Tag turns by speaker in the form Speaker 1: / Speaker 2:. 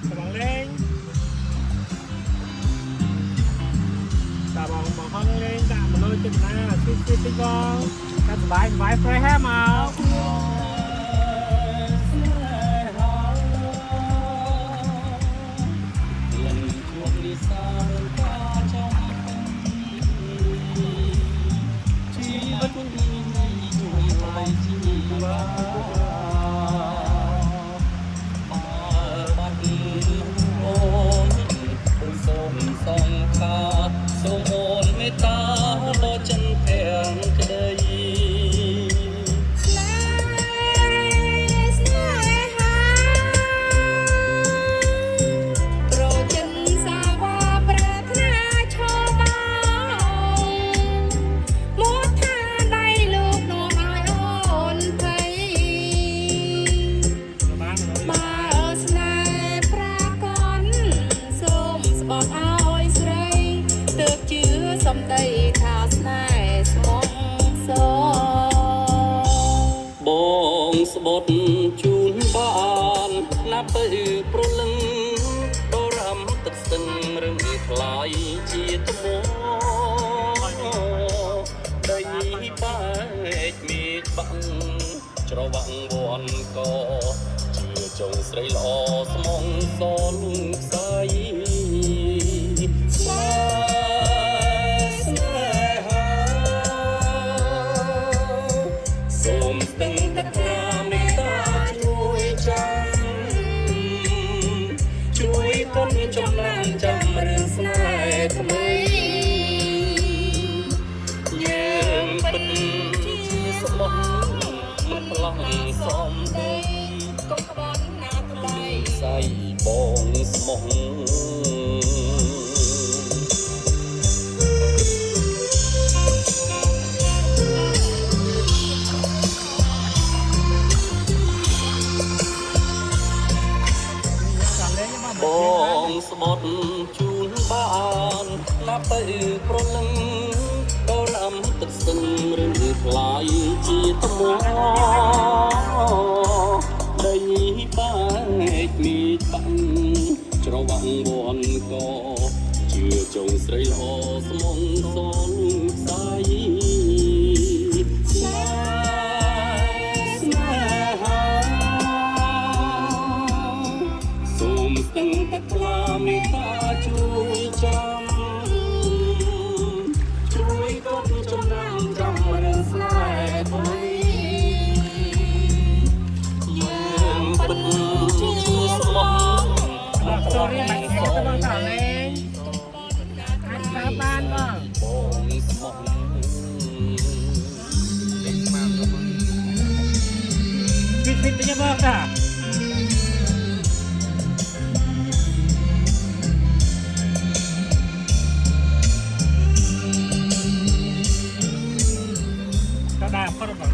Speaker 1: bằng lên ta bằng hăng lên ta mà lôi chừng na xích con ta vải phải hết mà
Speaker 2: ស្បត់ជូនបានណាប់ទៅប្រលឹងដរំទឹកស្ទឹងរឹងខ្លាយជាថ្មដីបែកមេឃបាំងច្រវាក់វ័នកជាចុងស្រីល្អស្មងសលងខ្សែសូមស្ទឹងទឹកចំណាំចាំរឿងស្នេហ៍ថ្មីយើងពិតជាស្មោះមិនប្លង់សំដីកុំក្បត់ណាថ្លៃសៃបងស្មោះបងស្បត់ជូនបានណាប់ទៅប្រលឹងដល់អំទឹកស្ទឹងឬខ្លាយជាថ្មដីបែកមេឃបាំងច្រវាក់វ័នកជាចុងស្រីល្អស្មងសលខ្សែទឹកក្លាមេតាជួយចាំជួយកត់ចំណាំចាំរឿងស្នេហ៍ថ្មីយើងពិតជាស្មោះ
Speaker 1: មកចូលរៀនមកគេទៅបងតាលេងអាចទៅបានបង
Speaker 2: ស្មោះ
Speaker 1: ពិតទៅបងតាได้พอด